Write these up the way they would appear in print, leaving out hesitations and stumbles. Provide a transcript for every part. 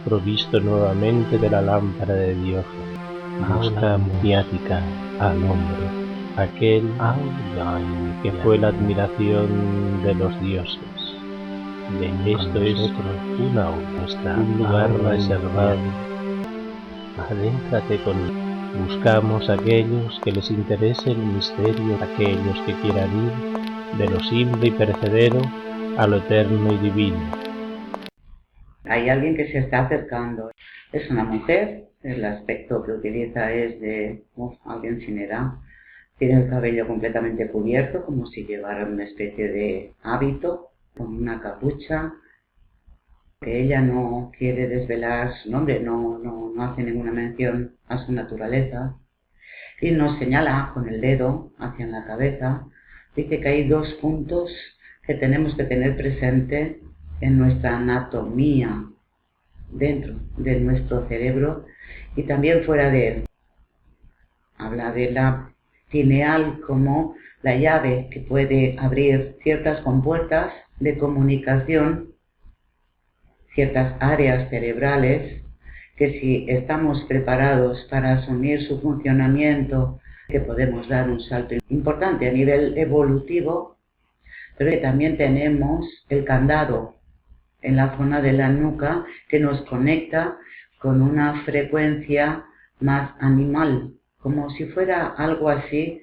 provisto nuevamente de la lámpara de Dios, busca maniática al hombre, aquel que fue la admiración de los dioses. Esto es una obra, un lugar reservado. Adéntrate conmigo. Buscamos a aquellos que les interese el misterio, aquellos que quieran ir de lo simple y perecedero a lo eterno y divino. Hay alguien que se está acercando. Es una mujer, el aspecto que utiliza es de alguien sin edad. Tiene el cabello completamente cubierto, como si llevara una especie de hábito, con una capucha. Que ella no quiere desvelar su nombre, no hace ninguna mención a su naturaleza. Y nos señala con el dedo hacia la cabeza. Dice que hay 2 puntos que tenemos que tener presente en nuestra anatomía, dentro de nuestro cerebro y también fuera de él. Habla de la pineal como la llave que puede abrir ciertas compuertas de comunicación, ciertas áreas cerebrales, que si estamos preparados para asumir su funcionamiento, que podemos dar un salto importante a nivel evolutivo, pero que también tenemos el candado en la zona de la nuca que nos conecta con una frecuencia más animal, como si fuera algo así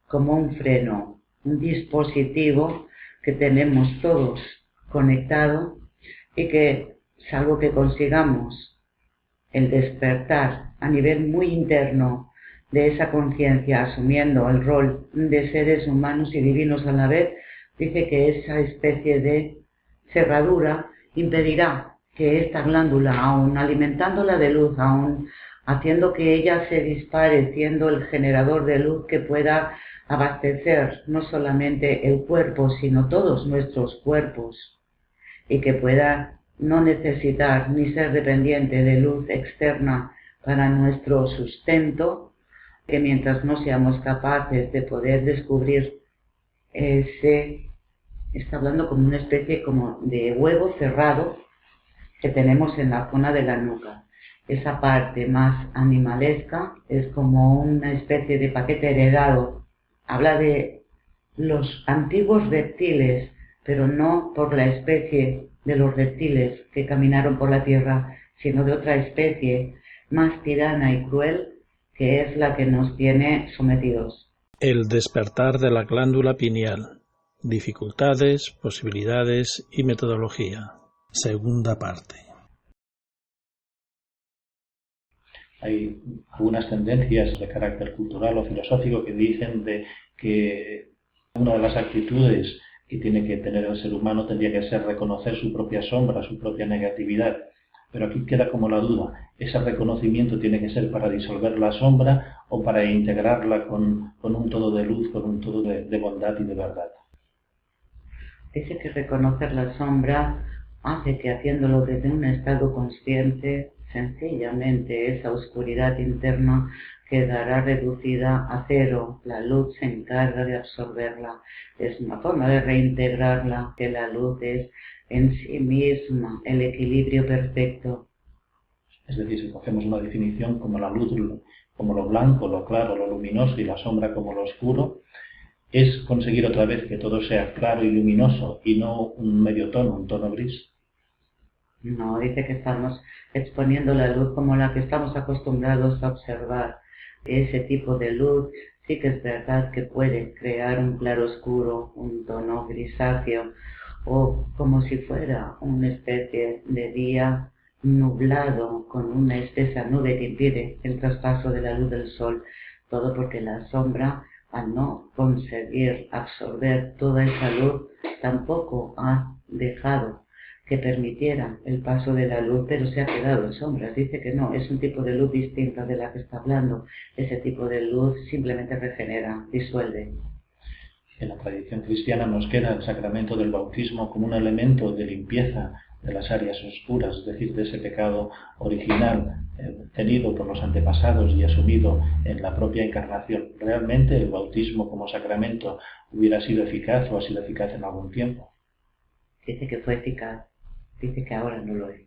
como un freno, un dispositivo que tenemos todos conectado y que, salvo que consigamos el despertar a nivel muy interno de esa conciencia, asumiendo el rol de seres humanos y divinos a la vez, dice que esa especie de cerradura impedirá que esta glándula, aun alimentándola de luz, aun haciendo que ella se dispare, siendo el generador de luz que pueda abastecer no solamente el cuerpo, sino todos nuestros cuerpos, y que pueda no necesitar ni ser dependiente de luz externa para nuestro sustento, que mientras no seamos capaces de poder descubrir está hablando como una especie como de huevo cerrado que tenemos en la zona de la nuca. Esa parte más animalesca es como una especie de paquete heredado. Habla de los antiguos reptiles, pero no por la especie de los reptiles que caminaron por la tierra, sino de otra especie más tirana y cruel, que es la que nos tiene sometidos. El despertar de la glándula pineal. Dificultades, posibilidades y metodología. Segunda parte. Hay algunas tendencias de carácter cultural o filosófico que dicen que una de las actitudes que tiene que tener el ser humano tendría que ser reconocer su propia sombra, su propia negatividad. Pero aquí queda como la duda, ¿ese reconocimiento tiene que ser para disolver la sombra o para integrarla con un todo de luz, con un todo de bondad y de verdad? Dice que reconocer la sombra hace que, haciéndolo desde un estado consciente, sencillamente esa oscuridad interna quedará reducida a cero. La luz se encarga de absorberla. Es una forma de reintegrarla, que la luz es en sí misma el equilibrio perfecto. Es decir, si cogemos una definición como la luz, como lo blanco, lo claro, lo luminoso y la sombra como lo oscuro, es conseguir otra vez que todo sea claro y luminoso y no un medio tono, un tono gris. No, dice que estamos exponiendo la luz como la que estamos acostumbrados a observar. Ese tipo de luz sí que es verdad que puede crear un claroscuro, un tono grisáceo, o como si fuera una especie de día nublado con una espesa nube que impide el traspaso de la luz del sol. Todo porque la sombra, al no conseguir absorber toda esa luz, tampoco ha dejado que permitiera el paso de la luz, pero se ha quedado en sombras. Dice que no, es un tipo de luz distinta de la que está hablando. Ese tipo de luz simplemente regenera, disuelve. En la tradición cristiana nos queda el sacramento del bautismo como un elemento de limpieza de las áreas oscuras, es decir, de ese pecado original tenido por los antepasados y asumido en la propia encarnación. ¿Realmente el bautismo como sacramento hubiera sido eficaz o ha sido eficaz en algún tiempo? Dice que fue eficaz, dice que ahora no lo es.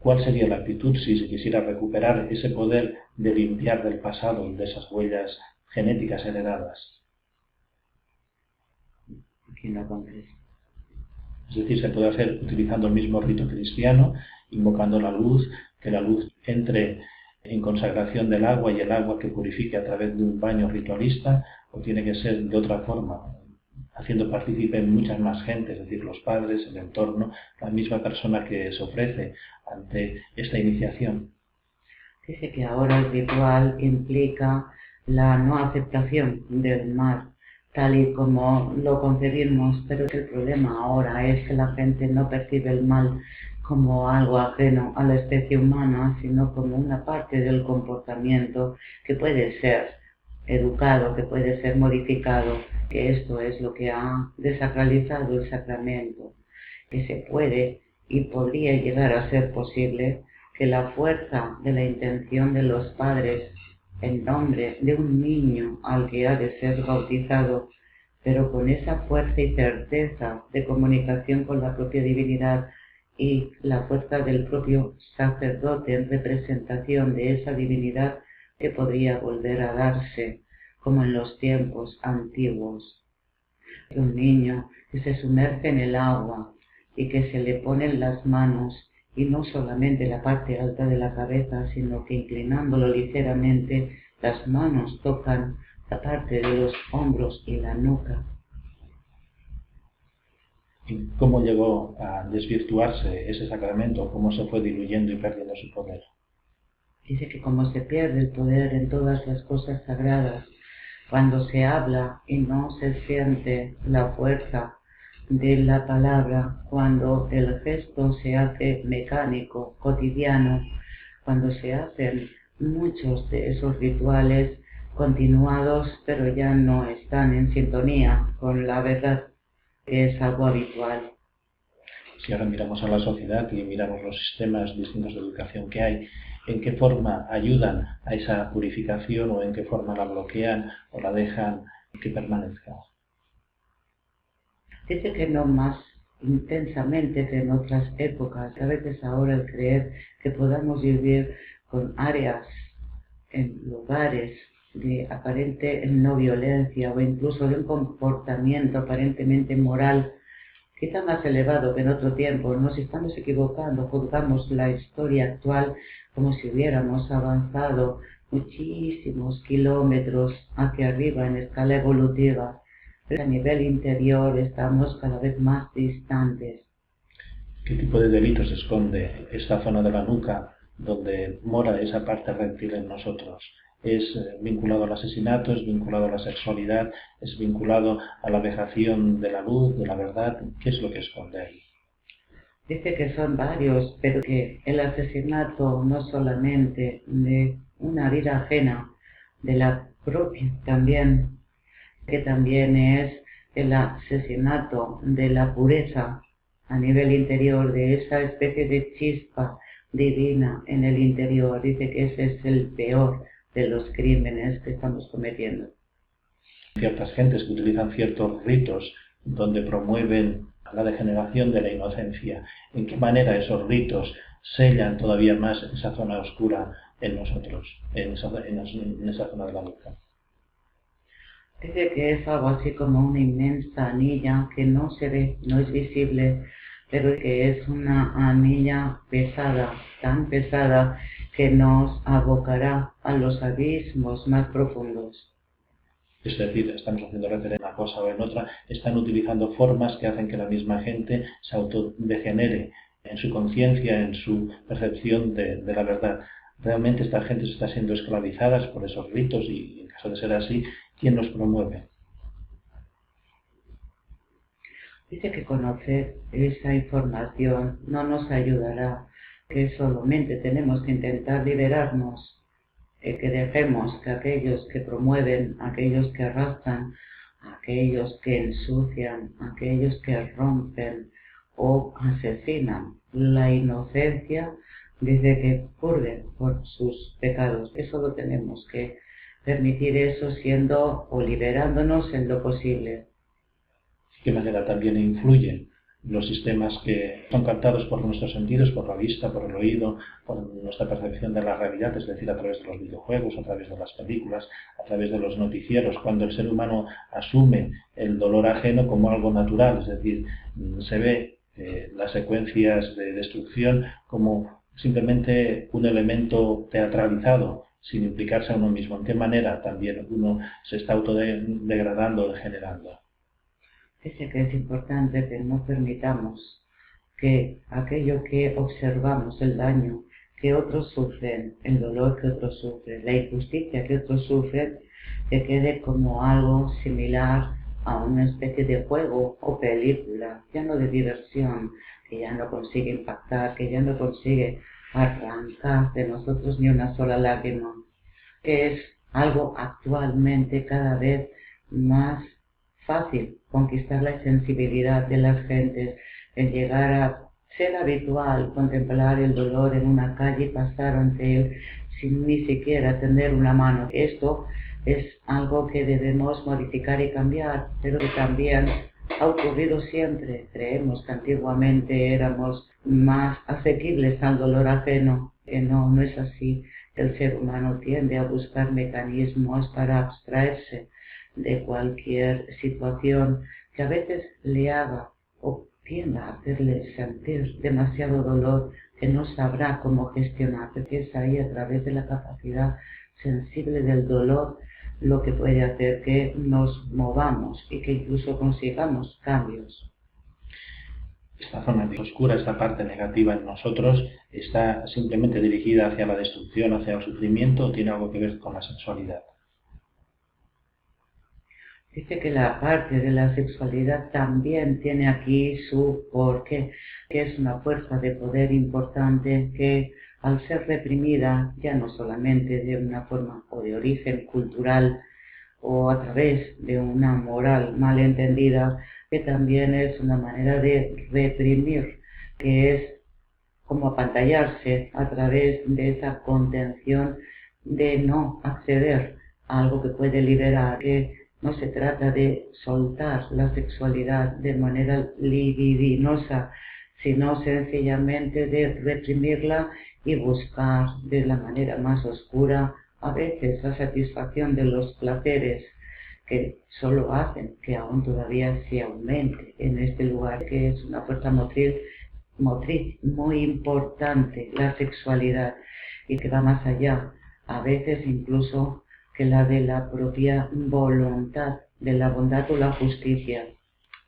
¿Cuál sería la actitud si se quisiera recuperar ese poder de limpiar del pasado, de esas huellas genéticas heredadas? Aquí no comprendo. Es decir, se puede hacer utilizando el mismo rito cristiano, invocando la luz, que la luz entre en consagración del agua y el agua que purifique a través de un baño ritualista, o tiene que ser de otra forma, haciendo partícipe muchas más gente, es decir, los padres, el entorno, la misma persona que se ofrece ante esta iniciación. Dice que ahora el ritual implica la no aceptación del mal, tal y como lo concebimos, pero que el problema ahora es que la gente no percibe el mal como algo ajeno a la especie humana, sino como una parte del comportamiento que puede ser educado, que puede ser modificado, que esto es lo que ha desacralizado el sacramento, que se puede y podría llegar a ser posible que la fuerza de la intención de los padres en nombre de un niño al que ha de ser bautizado, pero con esa fuerza y certeza de comunicación con la propia divinidad y la fuerza del propio sacerdote en representación de esa divinidad, que podría volver a darse como en los tiempos antiguos. Un niño que se sumerge en el agua y que se le ponen las manos, y no solamente la parte alta de la cabeza, sino que inclinándolo ligeramente, las manos tocan la parte de los hombros y la nuca. ¿Y cómo llegó a desvirtuarse ese sacramento? ¿Cómo se fue diluyendo y perdiendo su poder? Dice que como se pierde el poder en todas las cosas sagradas, cuando se habla y no se siente la fuerza de la palabra, cuando el gesto se hace mecánico, cotidiano, cuando se hacen muchos de esos rituales continuados, pero ya no están en sintonía con la verdad, que es algo habitual. Si ahora miramos a la sociedad y miramos los sistemas distintos de educación que hay, ¿en qué forma ayudan a esa purificación o en qué forma la bloquean o la dejan que permanezca? Dice que no más intensamente que en otras épocas. A veces ahora el creer que podamos vivir con áreas en lugares de aparente no violencia o incluso de un comportamiento aparentemente moral, quizá más elevado que en otro tiempo, nos estamos equivocando, juzgamos la historia actual como si hubiéramos avanzado muchísimos kilómetros hacia arriba en escala evolutiva, pero a nivel interior estamos cada vez más distantes. ¿Qué tipo de delitos esconde esta zona de la nuca donde mora esa parte reptil en nosotros? ¿Es vinculado al asesinato? ¿Es vinculado a la sexualidad? ¿Es vinculado a la vejación de la luz, de la verdad? ¿Qué es lo que esconde ahí? Dice que son varios, pero que el asesinato no solamente de una vida ajena, de la propia también, que también es el asesinato de la pureza a nivel interior, de esa especie de chispa divina en el interior. Dice que ese es el peor de los crímenes que estamos cometiendo. Ciertas gentes que utilizan ciertos ritos donde promueven la degeneración de la inocencia. ¿En qué manera esos ritos sellan todavía más esa zona oscura en nosotros, en esa zona de la nuca? Dice que es algo así como una inmensa anilla que no se ve, no es visible, pero que es una anilla pesada, tan pesada que nos abocará a los abismos más profundos. Es decir, estamos haciendo referencia a una cosa o en otra, están utilizando formas que hacen que la misma gente se autodegenere en su conciencia, en su percepción de la verdad. Realmente esta gente se está siendo esclavizada por esos ritos y en caso de ser así, ¿quién los promueve? Dice que conocer esa información no nos ayudará, que solamente tenemos que intentar liberarnos, que dejemos que aquellos que promueven, aquellos que arrastran, aquellos que ensucian, aquellos que rompen o asesinan la inocencia, dice que purguen por sus pecados. Eso lo tenemos que permitir, eso siendo o liberándonos en lo posible. ¿De qué manera también influyen los sistemas que son captados por nuestros sentidos, por la vista, por el oído, por nuestra percepción de la realidad, es decir, a través de los videojuegos, a través de las películas, a través de los noticieros, cuando el ser humano asume el dolor ajeno como algo natural, es decir, se ve las secuencias de destrucción como simplemente un elemento teatralizado, sin implicarse a uno mismo. ¿En qué manera también uno se está autodegradando o degenerando? Dice que es importante que no permitamos que aquello que observamos, el daño que otros sufren, el dolor que otros sufren, la injusticia que otros sufren, que quede como algo similar a una especie de juego o película, ya no de diversión, que ya no consigue impactar, que ya no consigue arrancar de nosotros ni una sola lágrima, que es algo actualmente cada vez más fácil conquistar la sensibilidad de las gentes, el llegar a ser habitual contemplar el dolor en una calle y pasar ante él sin ni siquiera tender una mano. Esto es algo que debemos modificar y cambiar, pero que también ha ocurrido siempre. Creemos que antiguamente éramos más asequibles al dolor ajeno, que no es así. El ser humano tiende a buscar mecanismos para abstraerse de cualquier situación que a veces le haga o tienda a hacerle sentir demasiado dolor que no sabrá cómo gestionar, porque es ahí a través de la capacidad sensible del dolor lo que puede hacer que nos movamos y que incluso consigamos cambios. Esta zona oscura, esta parte negativa en nosotros, ¿está simplemente dirigida hacia la destrucción, hacia el sufrimiento, o tiene algo que ver con la sexualidad? Dice que la parte de la sexualidad también tiene aquí su porqué, que es una fuerza de poder importante que, al ser reprimida, ya no solamente de una forma o de origen cultural o a través de una moral mal entendida, que también es una manera de reprimir, que es como apantallarse a través de esa contención de no acceder a algo que puede liberar, que no se trata de soltar la sexualidad de manera libidinosa, sino sencillamente de reprimirla y buscar de la manera más oscura a veces la satisfacción de los placeres que solo hacen que aún todavía se aumente en este lugar, que es una fuerza motriz muy importante, la sexualidad, y que va más allá, a veces incluso que la de la propia voluntad, de la bondad o la justicia.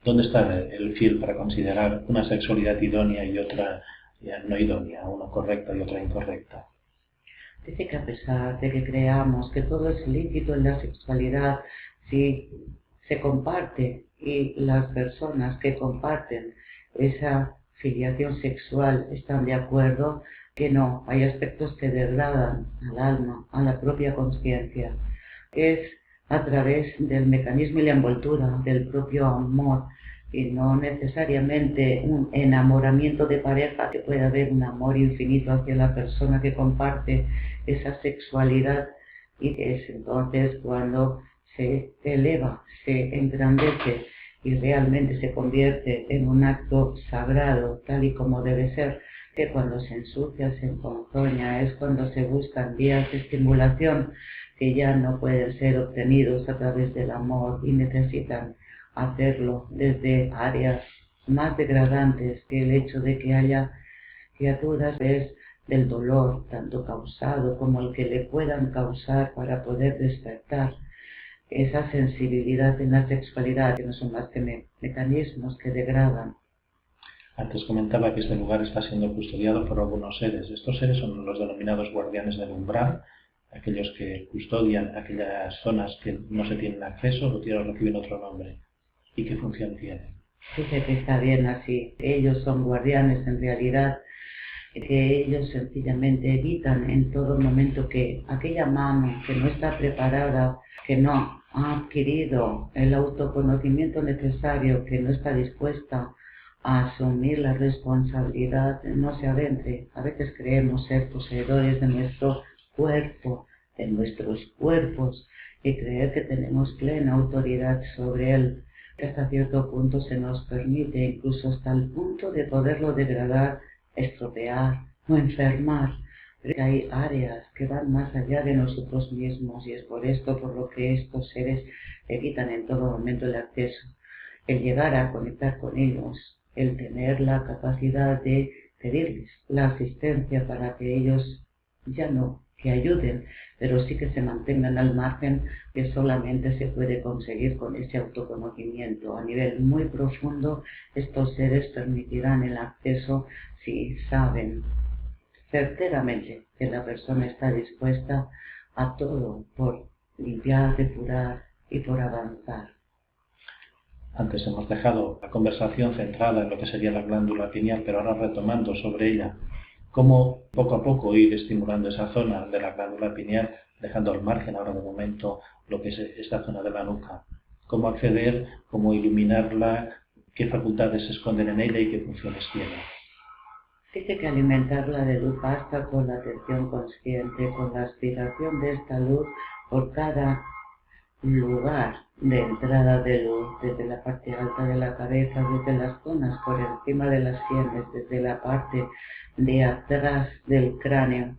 ¿Dónde está el fil para considerar una sexualidad idónea y otra no idónea, una correcta y otra incorrecta? Dice que a pesar de que creamos que todo es lícito en la sexualidad, si se comparte y las personas que comparten esa filiación sexual están de acuerdo, que no, hay aspectos que degradan al alma, a la propia conciencia. Es a través del mecanismo y la envoltura del propio amor, y no necesariamente un enamoramiento de pareja, que puede haber un amor infinito hacia la persona que comparte esa sexualidad, y que es entonces cuando se eleva, se engrandece y realmente se convierte en un acto sagrado, tal y como debe ser, que cuando se ensucia, se emponzoña, es cuando se buscan vías de estimulación que ya no pueden ser obtenidos a través del amor y necesitan hacerlo desde áreas más degradantes, que el hecho de que haya criaturas es del dolor, tanto causado como el que le puedan causar, para poder despertar esa sensibilidad en la sexualidad, que no son más que mecanismos que degradan. Antes comentaba que este lugar está siendo custodiado por algunos seres. Estos seres son los denominados guardianes del umbral, aquellos que custodian aquellas zonas que no se tienen acceso o reciben otro nombre. ¿Y qué función tienen? Dice que está bien así. Ellos son guardianes en realidad, que ellos sencillamente evitan en todo momento que aquella mano que no está preparada, que no ha adquirido el autoconocimiento necesario, que no está dispuesta a asumir la responsabilidad, no se adentre. A veces creemos ser poseedores de nuestro cuerpo, de nuestros cuerpos, y creer que tenemos plena autoridad sobre él, que hasta cierto punto se nos permite, incluso hasta el punto de poderlo degradar, estropear o enfermar. Pero hay áreas que van más allá de nosotros mismos y es por esto por lo que estos seres evitan en todo momento el acceso, el llegar a conectar con ellos, el tener la capacidad de pedirles la asistencia para que ellos ya no que ayuden, pero sí que se mantengan al margen, que solamente se puede conseguir con ese autoconocimiento. A nivel muy profundo, estos seres permitirán el acceso si saben certeramente que la persona está dispuesta a todo por limpiar, depurar y por avanzar. Antes hemos dejado la conversación centrada en lo que sería la glándula pineal, pero ahora retomando sobre ella, cómo poco a poco ir estimulando esa zona de la glándula pineal, dejando al margen ahora de momento lo que es esta zona de la nuca. Cómo acceder, cómo iluminarla, qué facultades se esconden en ella y qué funciones tiene. Dice que alimentarla de luz basta con la atención consciente, con la aspiración de esta luz por cada lugar de entrada de luz, desde la parte alta de la cabeza, desde las zonas por encima de las sienes, desde la parte de atrás del cráneo,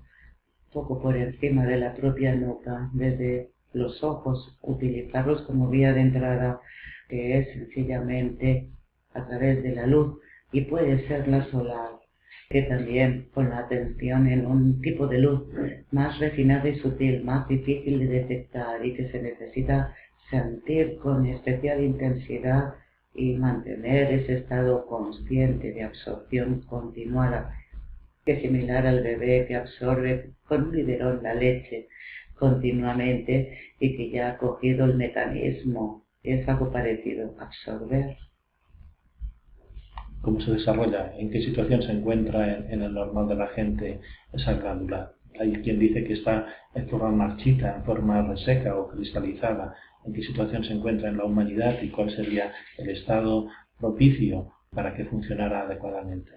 poco por encima de la propia nuca, desde los ojos, utilizarlos como vía de entrada, que es sencillamente a través de la luz, y puede ser la solar, que también con la atención en un tipo de luz más refinada y sutil, más difícil de detectar y que se necesita sentir con especial intensidad y mantener ese estado consciente de absorción continuada, que es similar al bebé que absorbe con un biberón la leche continuamente y que ya ha cogido el mecanismo. Es algo parecido, absorber. ¿Cómo se desarrolla? ¿En qué situación se encuentra en el normal de la gente esa glándula? Hay quien dice que está en forma marchita, en forma reseca o cristalizada. ¿En qué situación se encuentra en la humanidad y cuál sería el estado propicio para que funcionara adecuadamente?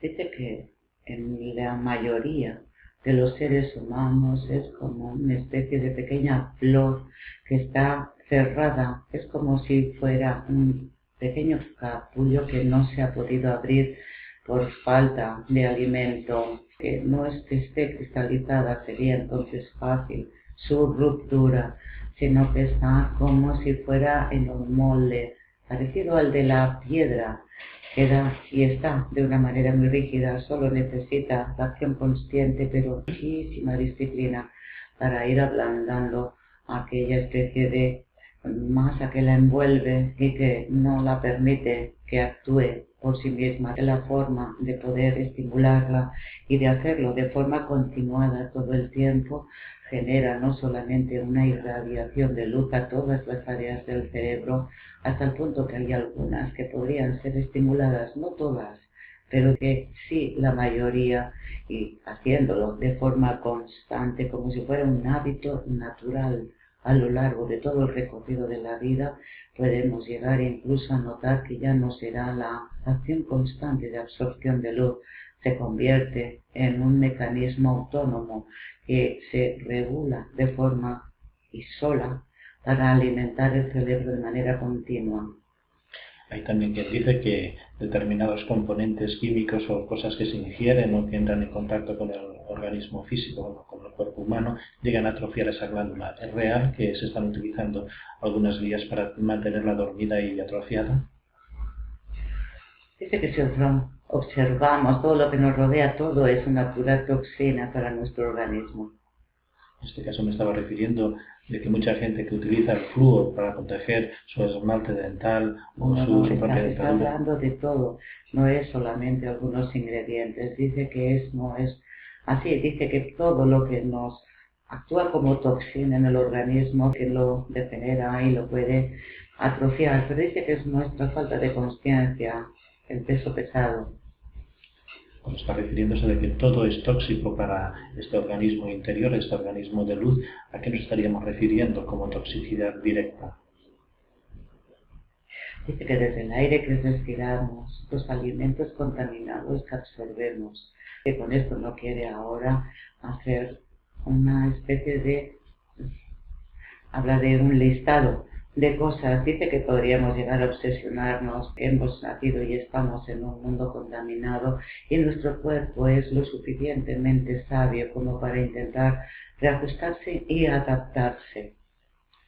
Dice que en la mayoría de los seres humanos es como una especie de pequeña flor que está cerrada, es como si fuera un pequeño capullo que no se ha podido abrir por falta de alimento, que no esté cristalizada, sería entonces fácil su ruptura, sino que está como si fuera en un molde, parecido al de la piedra, queda y está de una manera muy rígida, solo necesita la acción consciente, pero muchísima disciplina para ir ablandando aquella especie de masa que la envuelve y que no la permite que actúe por sí misma. La forma de poder estimularla y de hacerlo de forma continuada todo el tiempo genera no solamente una irradiación de luz a todas las áreas del cerebro, hasta el punto que hay algunas que podrían ser estimuladas, no todas, pero que sí la mayoría, y haciéndolo de forma constante, como si fuera un hábito natural a lo largo de todo el recorrido de la vida, podemos llegar incluso a notar que ya no será la acción constante de absorción de luz, se convierte en un mecanismo autónomo que se regula de forma y sola para alimentar el cerebro de manera continua. Hay también quien dice que determinados componentes químicos o cosas que se ingieren o que entran en contacto con el organismo físico, con el cuerpo humano, llegan a atrofiar esa glándula. ¿Es real que se están utilizando algunas vías para mantenerla dormida y atrofiada? Dice que si observamos todo lo que nos rodea, todo es una pura toxina para nuestro organismo. En este caso me estaba refiriendo de que mucha gente que utiliza el flúor para proteger su esmalte dental o su propia dentadura. Está hablando de todo, no es solamente algunos ingredientes. Dice que no es así, dice que todo lo que nos actúa como toxina en el organismo, que lo degenera y lo puede atrofiar, pero dice que es nuestra falta de conciencia, el peso pesado. Cuando está refiriéndose de que todo es tóxico para este organismo interior, este organismo de luz, ¿a qué nos estaríamos refiriendo como toxicidad directa? Dice que desde el aire que respiramos, los alimentos contaminados que absorbemos, que con esto no quiere ahora hacer una especie de, habla de un listado de cosas. Dice que podríamos llegar a obsesionarnos, que hemos nacido y estamos en un mundo contaminado y nuestro cuerpo es lo suficientemente sabio como para intentar reajustarse y adaptarse.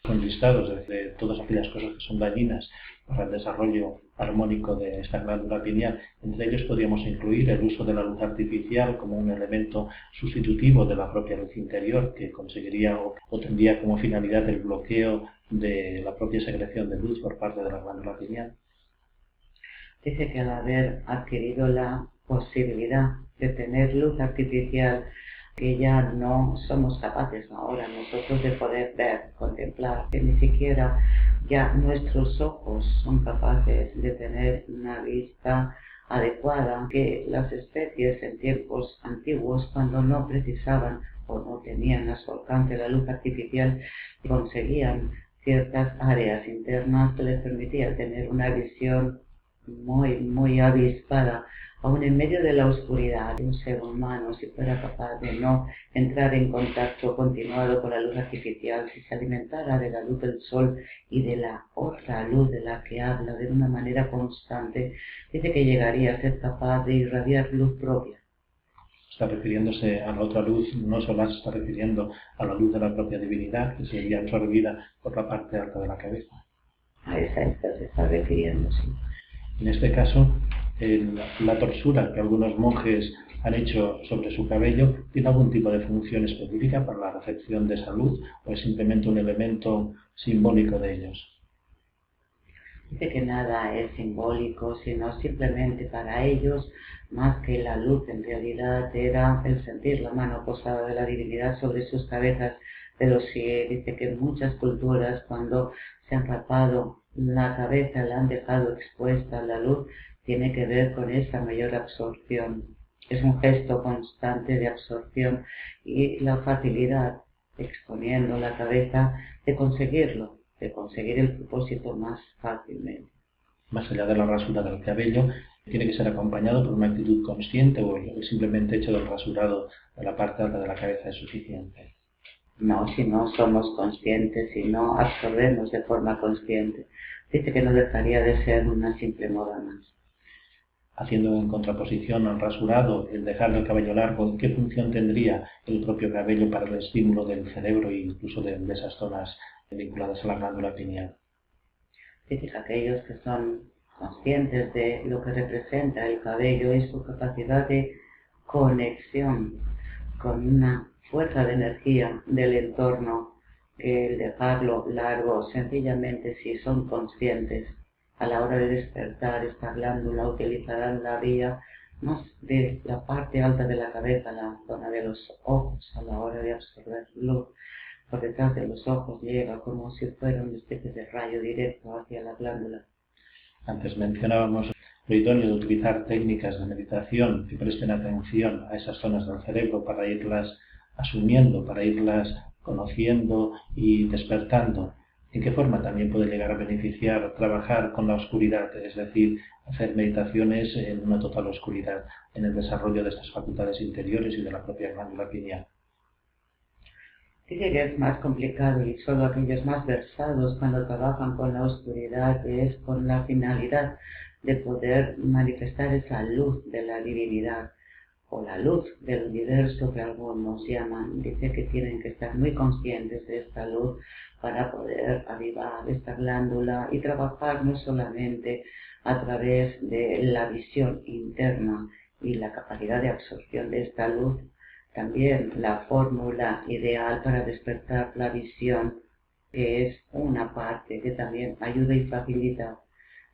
Son listados de todas aquellas cosas que son dañinas para el desarrollo armónico de esta glándula pineal. Entre ellos podríamos incluir el uso de la luz artificial como un elemento sustitutivo de la propia luz interior, que conseguiría o tendría como finalidad el bloqueo de la propia secreción de luz por parte de la glándula pineal. Dice que al haber adquirido la posibilidad de tener luz artificial, que ya no somos capaces ahora nosotros de poder ver, contemplar, que ni siquiera ya nuestros ojos son capaces de tener una vista adecuada, que las especies en tiempos antiguos, cuando no precisaban o no tenían a su alcance la luz artificial, conseguían ciertas áreas internas que les permitían tener una visión muy avispada, aún en medio de la oscuridad. Un ser humano, si fuera capaz de no entrar en contacto continuado con la luz artificial, si se alimentara de la luz del sol y de la otra luz de la que habla de una manera constante, dice que llegaría a ser capaz de irradiar luz propia. Está refiriéndose a la otra luz, no solo se está refiriendo a la luz de la propia divinidad, que sería absorbida por la parte alta de la cabeza. A esa se está refiriendo, sí. En este caso, la torsura que algunos monjes han hecho sobre su cabello, ¿tiene algún tipo de función específica para la recepción de esa luz o es simplemente un elemento simbólico de ellos? Dice que nada es simbólico, sino simplemente para ellos, más que la luz, en realidad era el sentir la mano posada de la divinidad sobre sus cabezas. Pero sí, dice que en muchas culturas, cuando se han rapado la cabeza, la han dejado expuesta a la luz, tiene que ver con esa mayor absorción. Es un gesto constante de absorción y la facilidad, exponiendo la cabeza, de conseguirlo, de conseguir el propósito más fácilmente. Más allá de la rasura del cabello, ¿tiene que ser acompañado por una actitud consciente o el simplemente hecho del rasurado de la parte alta de la cabeza es suficiente? No, si no somos conscientes, si no absorbemos de forma consciente, dice que no dejaría de ser una simple moda más. Haciendo en contraposición al rasurado, el dejar el cabello largo, ¿qué función tendría el propio cabello para el estímulo del cerebro e incluso de esas zonas vinculadas a la glándula pineal? Dice que aquellos que son conscientes de lo que representa el cabello y su capacidad de conexión con una fuerza de energía del entorno, que el dejarlo largo, sencillamente si son conscientes, a la hora de despertar esta glándula utilizarán la vía más de la parte alta de la cabeza, la zona de los ojos, a la hora de absorber luz. Por detrás de los ojos llega como si fuera una especie de rayo directo hacia la glándula. Antes mencionábamos lo idóneo de utilizar técnicas de meditación que presten atención a esas zonas del cerebro para irlas asumiendo, para irlas conociendo y despertando. ¿En qué forma también puede llegar a beneficiar trabajar con la oscuridad, es decir, hacer meditaciones en una total oscuridad, en el desarrollo de estas facultades interiores y de la propia glándula pineal? Dice que es más complicado y solo aquellos más versados cuando trabajan con la oscuridad es con la finalidad de poder manifestar esa luz de la divinidad o la luz del universo que algunos llaman. Dice que tienen que estar muy conscientes de esta luz para poder avivar esta glándula y trabajar no solamente a través de la visión interna y la capacidad de absorción de esta luz, también la fórmula ideal para despertar la visión, que es una parte que también ayuda y facilita.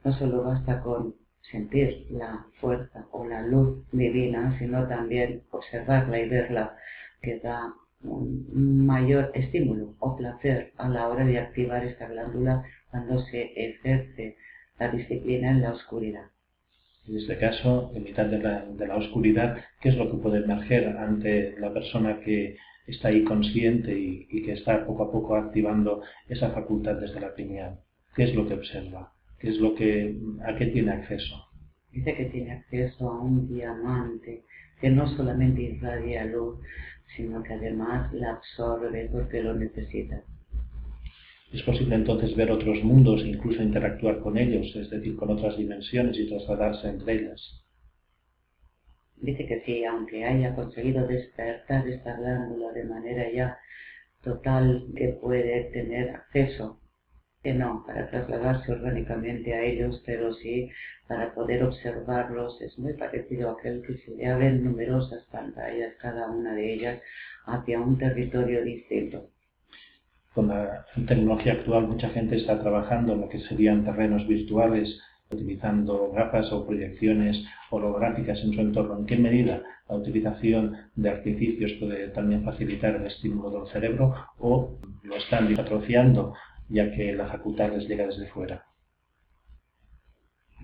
No solo basta con sentir la fuerza o la luz divina, sino también observarla y verla, que da un mayor estímulo o placer a la hora de activar esta glándula cuando se ejerce la disciplina en la oscuridad. En este caso, en mitad de la oscuridad, ¿qué es lo que puede emerger ante la persona que está ahí consciente y que está poco a poco activando esa facultad desde la pineal? ¿Qué es lo que observa? ¿A qué tiene acceso? Dice que tiene acceso a un diamante que no solamente irradia luz, sino que además la absorbe porque lo necesita. Es posible entonces ver otros mundos e incluso interactuar con ellos, es decir, con otras dimensiones y trasladarse entre ellas. Dice que sí, aunque haya conseguido despertar esta glándula de manera ya total, que puede tener acceso, que no para trasladarse orgánicamente a ellos, pero sí para poder observarlos. Es muy parecido a aquel que se le abren numerosas pantallas, cada una de ellas hacia un territorio distinto. Con la tecnología actual mucha gente está trabajando en lo que serían terrenos virtuales, utilizando gafas o proyecciones holográficas en su entorno. ¿En qué medida la utilización de artificios puede también facilitar el estímulo del cerebro o lo están atrofiando ya que la facultad les llega desde fuera?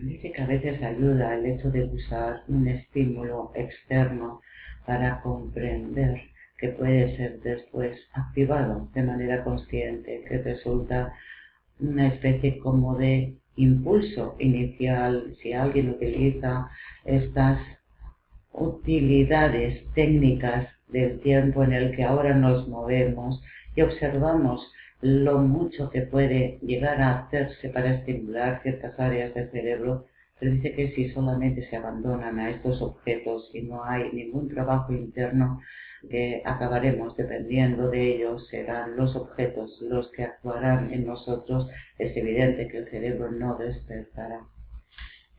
Dice que a veces ayuda el hecho de usar un estímulo externo para comprender que puede ser después activado de manera consciente, que resulta una especie como de impulso inicial. Si alguien utiliza estas utilidades técnicas del tiempo en el que ahora nos movemos y observamos lo mucho que puede llegar a hacerse para estimular ciertas áreas del cerebro, pero dice que si solamente se abandonan a estos objetos y no hay ningún trabajo interno, que acabaremos dependiendo de ellos, serán los objetos los que actuarán en nosotros. Es evidente que el cerebro no despertará.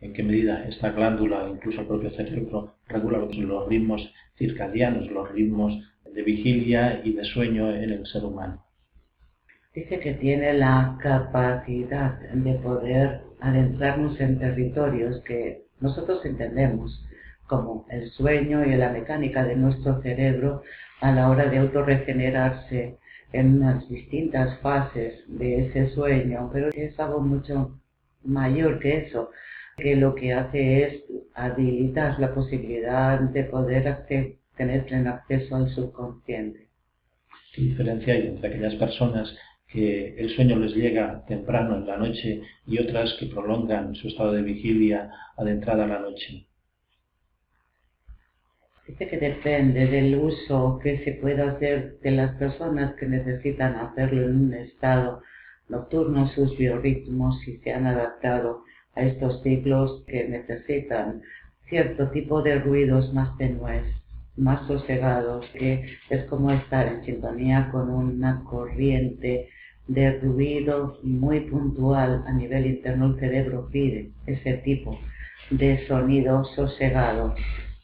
¿En qué medida esta glándula, incluso el propio cerebro, regula los ritmos circadianos, los ritmos de vigilia y de sueño en el ser humano? Dice que tiene la capacidad de poder adentrarnos en territorios que nosotros entendemos como el sueño y la mecánica de nuestro cerebro a la hora de autorregenerarse en unas distintas fases de ese sueño, pero es algo mucho mayor que eso, que lo que hace es habilitar la posibilidad de poder tener pleno acceso al subconsciente. ¿Qué diferencia hay entre aquellas personas que el sueño les llega temprano en la noche y otras que prolongan su estado de vigilia adentrada a la noche? Dice que depende del uso que se pueda hacer de las personas que necesitan hacerlo en un estado nocturno, sus biorritmos, si se han adaptado a estos ciclos que necesitan cierto tipo de ruidos más tenues, más sosegados, que es como estar en sintonía con una corriente de ruido muy puntual a nivel interno. El cerebro pide ese tipo de sonido sosegado.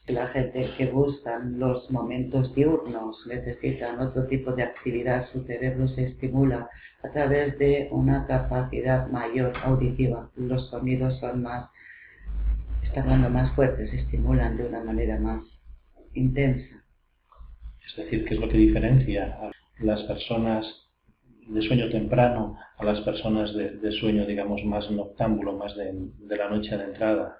La gente que buscan los momentos diurnos necesitan otro tipo de actividad. Su cerebro se estimula a través de una capacidad mayor auditiva. Los sonidos son están dando más fuertes, se estimulan de una manera más intensa. Es decir, ¿qué es lo que diferencia a las personas de sueño temprano a las personas de sueño, digamos, más noctámbulo, más de la noche de entrada?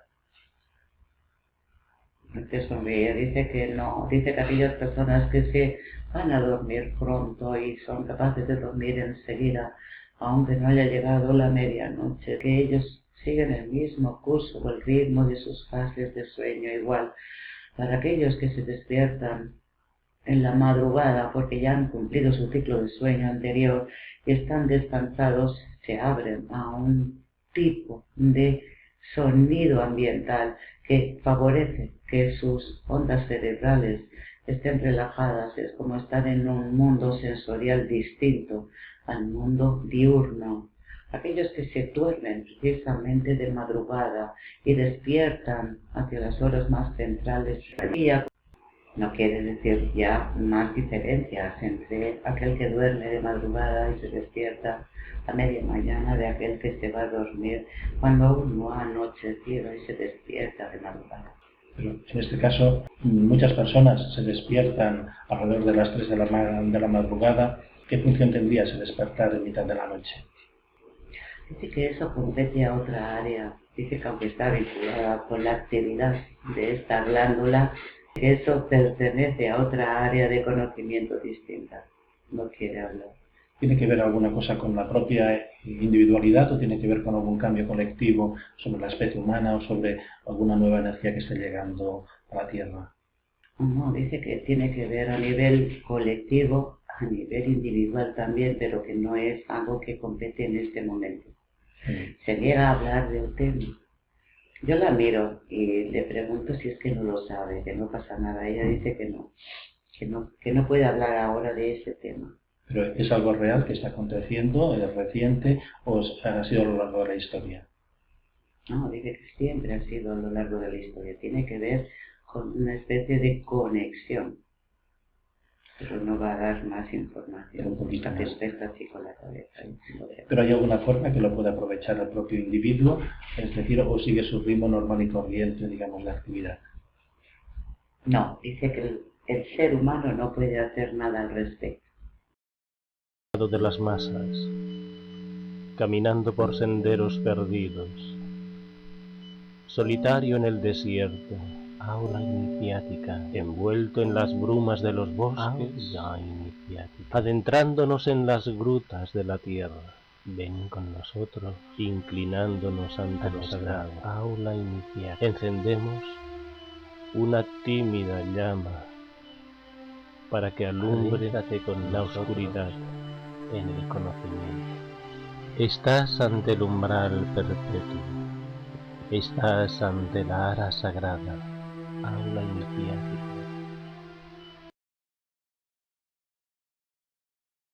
Te sonríe, dice que no, dice que aquellas personas que se van a dormir pronto y son capaces de dormir enseguida, aunque no haya llegado la medianoche, que ellos siguen el mismo curso o el ritmo de sus fases de sueño igual. Para aquellos que se despiertan en la madrugada porque ya han cumplido su ciclo de sueño anterior y están descansados, se abren a un tipo de sonido ambiental que favorece que sus ondas cerebrales estén relajadas. Es como estar en un mundo sensorial distinto al mundo diurno. Aquellos que se duermen precisamente de madrugada y despiertan hacia las horas más centrales del día, no quiere decir ya más diferencias entre aquel que duerme de madrugada y se despierta a media mañana de aquel que se va a dormir cuando aún no ha anochecido y se despierta de madrugada. Pero en este caso, muchas personas se despiertan alrededor de las 3 de la madrugada. ¿Qué función tendría ese despertar en mitad de la noche? Dice que eso compete a otra área. Dice que aunque está vinculada con la actividad de esta glándula, que eso pertenece a otra área de conocimiento distinta. No quiere hablar. ¿Tiene que ver alguna cosa con la propia individualidad o tiene que ver con algún cambio colectivo sobre la especie humana o sobre alguna nueva energía que esté llegando a la Tierra? No, dice que tiene que ver a nivel colectivo, a nivel individual también, pero que no es algo que compete en este momento. Se niega a hablar del tema. Yo la miro y le pregunto si es que no lo sabe, que no pasa nada. Ella dice que no puede hablar ahora de ese tema. ¿Pero es algo real que está aconteciendo, es reciente o ha sido a lo largo de la historia? No, dice que siempre ha sido a lo largo de la historia. Tiene que ver con una especie de conexión. Pero no va a dar más información. Un poquito más. Está así con la cabeza. ¿Pero hay alguna forma que lo pueda aprovechar el propio individuo? Es decir, o sigue su ritmo normal y corriente, digamos, de actividad. No, dice que el ser humano no puede hacer nada al respecto. De las masas, caminando por senderos perdidos, solitario en el desierto, aula iniciática, envuelto en las brumas de los bosques, adentrándonos en las grutas de la tierra. Ven con nosotros, inclinándonos ante lo sagrado, aula iniciática. Encendemos una tímida llama para que alumbre con la oscuridad en el conocimiento. Estás ante el umbral perpetuo. Estás ante la ara sagrada, aula iniciática.